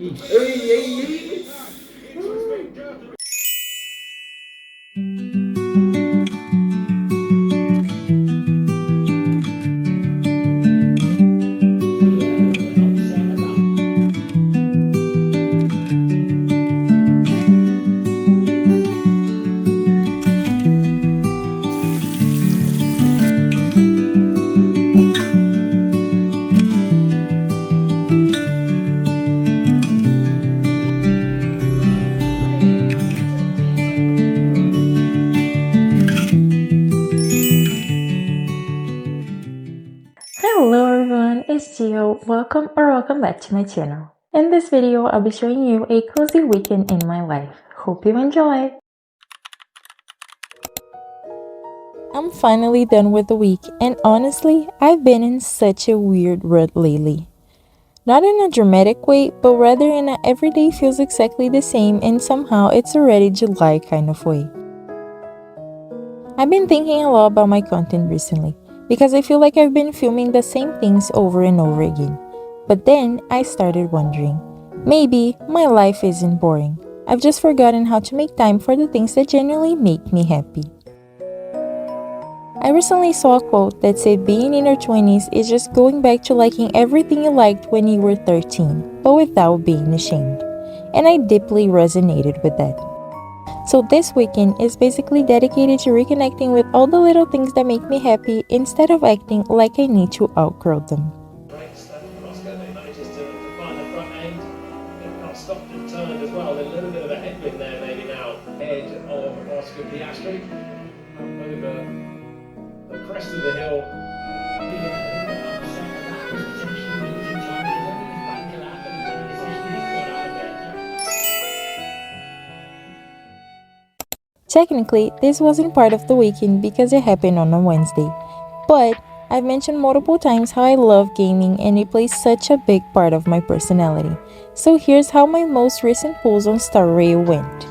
Ui, ei, ei. Hello everyone, it's Gio. Welcome back to my channel. In this video, I'll be showing you a cozy weekend in my life. Hope you enjoy! I'm finally done with the week, and honestly, I've been in such a weird rut lately. Not in a dramatic way, but rather in a everyday feels exactly the same and somehow it's already July kind of way. I've been thinking a lot about my content recently because I feel like I've been filming the same things over and over again. But then I started wondering, maybe my life isn't boring. I've just forgotten how to make time for the things that genuinely make me happy. I recently saw a quote that said being in your 20s is just going back to liking everything you liked when you were 13, but without being ashamed. And I deeply resonated with that. So this weekend is basically dedicated to reconnecting with all the little things that make me happy instead of acting like I need to outgrow them. Great stuff from Oscar. They manages to find the front end. They've not stopped and turned as well. A little bit of a headwind there maybe now. Head of Oscar Piastri. Up over the crest of the hill. Technically, this wasn't part of the weekend because it happened on a Wednesday. But I've mentioned multiple times how I love gaming and it plays such a big part of my personality. So here's how my most recent pulls on Star Rail went.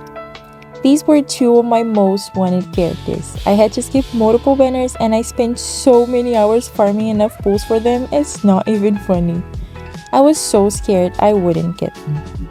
These were two of my most wanted characters. I had to skip multiple banners and I spent so many hours farming enough pulls for them, it's not even funny. I was so scared I wouldn't get them.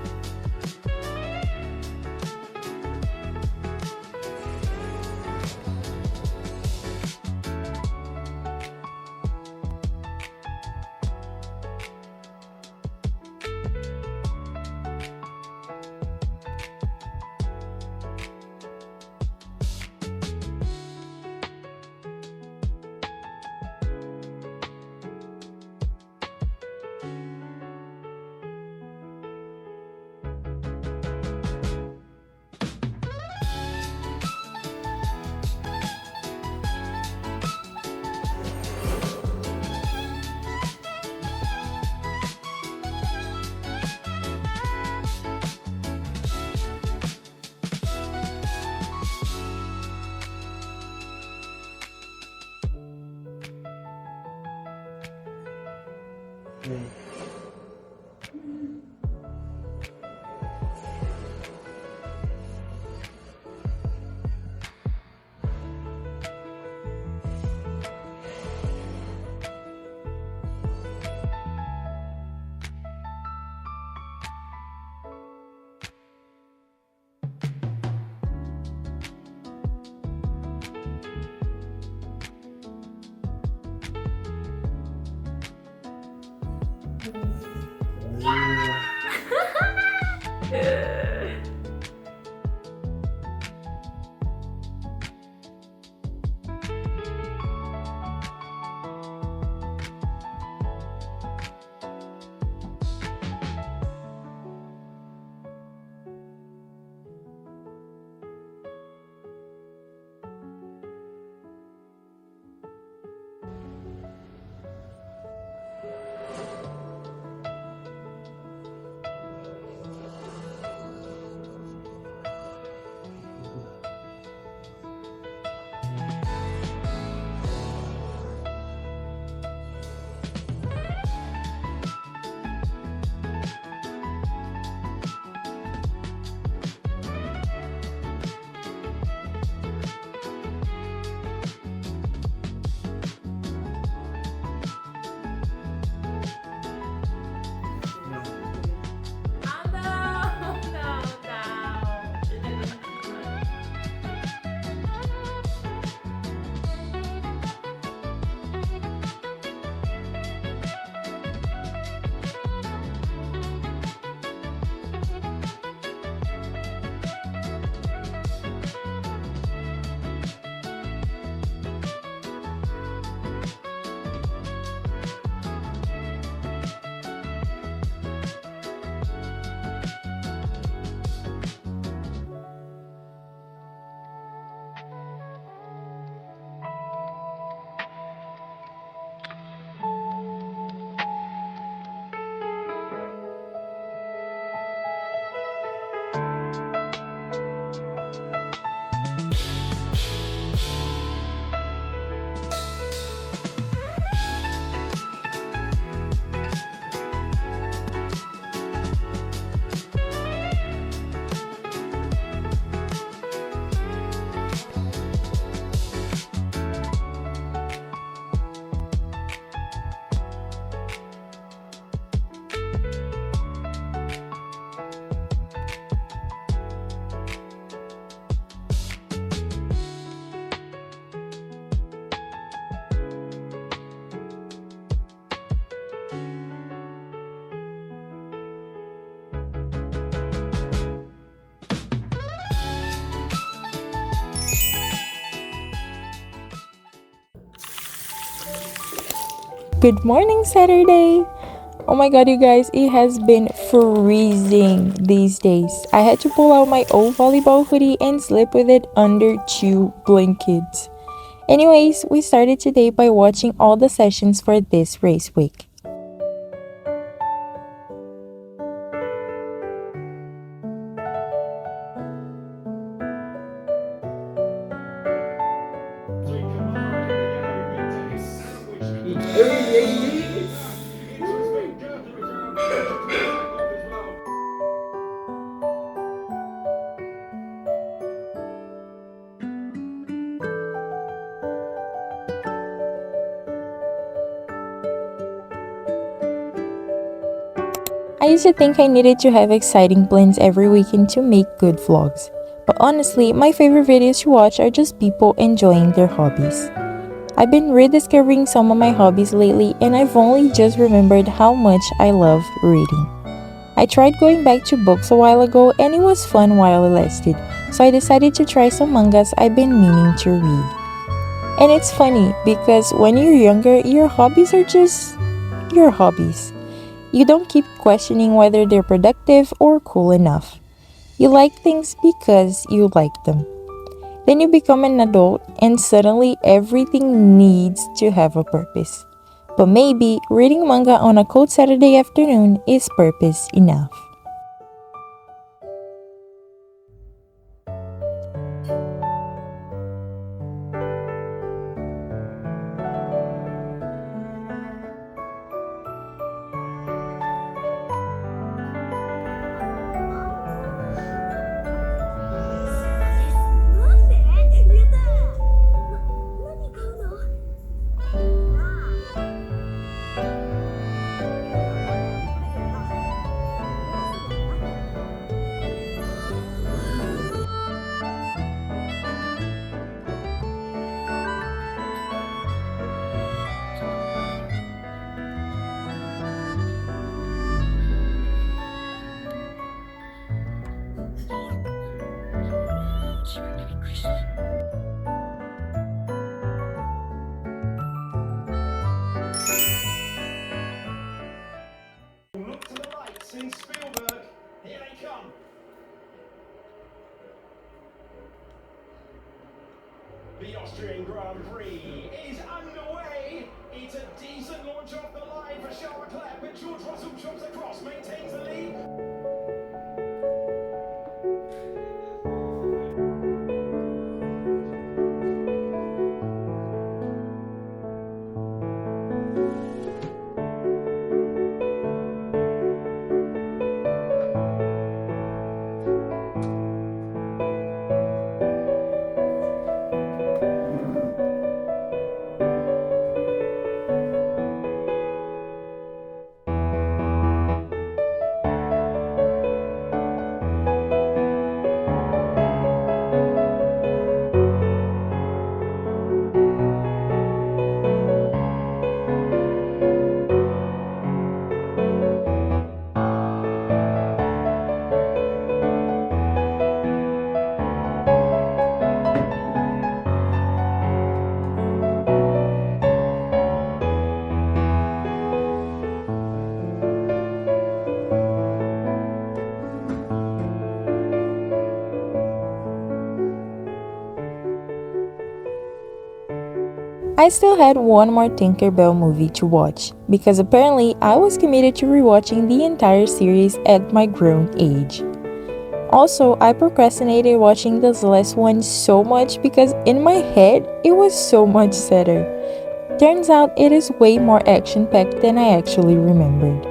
Good morning, Saturday! Oh my god, you guys, it has been freezing these days. I had to pull out my old volleyball hoodie and sleep with it under two blankets. Anyways, we started today by watching all the sessions for this race week. I used to think I needed to have exciting plans every weekend to make good vlogs. But honestly, my favorite videos to watch are just people enjoying their hobbies. I've been rediscovering some of my hobbies lately and I've only just remembered how much I love reading. I tried going back to books a while ago and it was fun while it lasted, so I decided to try some mangas I've been meaning to read. And it's funny because when you're younger, your hobbies are just your hobbies. You don't keep questioning whether they're productive or cool enough. You like things because you like them. Then you become an adult and suddenly everything needs to have a purpose. But maybe reading manga on a cold Saturday afternoon is purpose enough. Look to the lights in Spielberg. Here they come. The Austrian Grand Prix is underway. It's a decent launch off the line for Charles Leclerc, but George Russell chops across, maintains the lead. I still had one more Tinkerbell movie to watch because apparently I was committed to rewatching the entire series at my grown age. Also, I procrastinated watching this last one so much because in my head it was so much sadder. Turns out it is way more action packed than I actually remembered.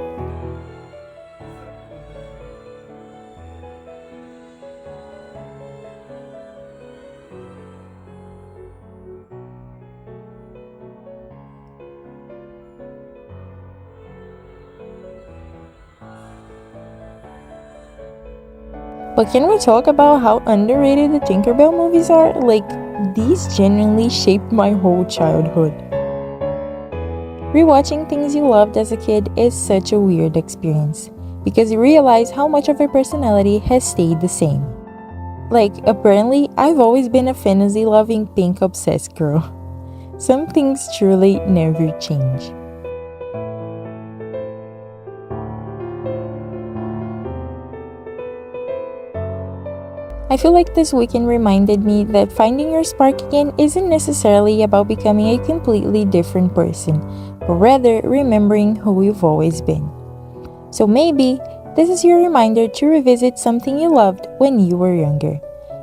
But can we talk about how underrated the Tinkerbell movies are? Like, these genuinely shaped my whole childhood. Rewatching things you loved as a kid is such a weird experience because you realize how much of your personality has stayed the same. Like, apparently, I've always been a fantasy-loving pink obsessed girl. Some things truly never change. I feel like this weekend reminded me that finding your spark again isn't necessarily about becoming a completely different person, but rather remembering who you've always been. So maybe this is your reminder to revisit something you loved when you were younger,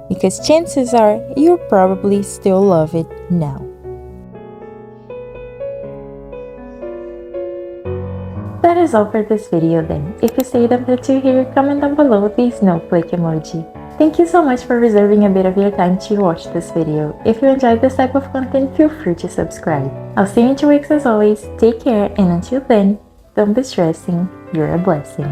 because chances are you probably still love it now. That is all for this video then. If you stayed up to here, comment down below the snowflake emoji. Thank you so much for reserving a bit of your time to watch this video. If you enjoyed this type of content, feel free to subscribe. I'll see you in 2 weeks as always. Take care, and until then, don't be stressing, you're a blessing.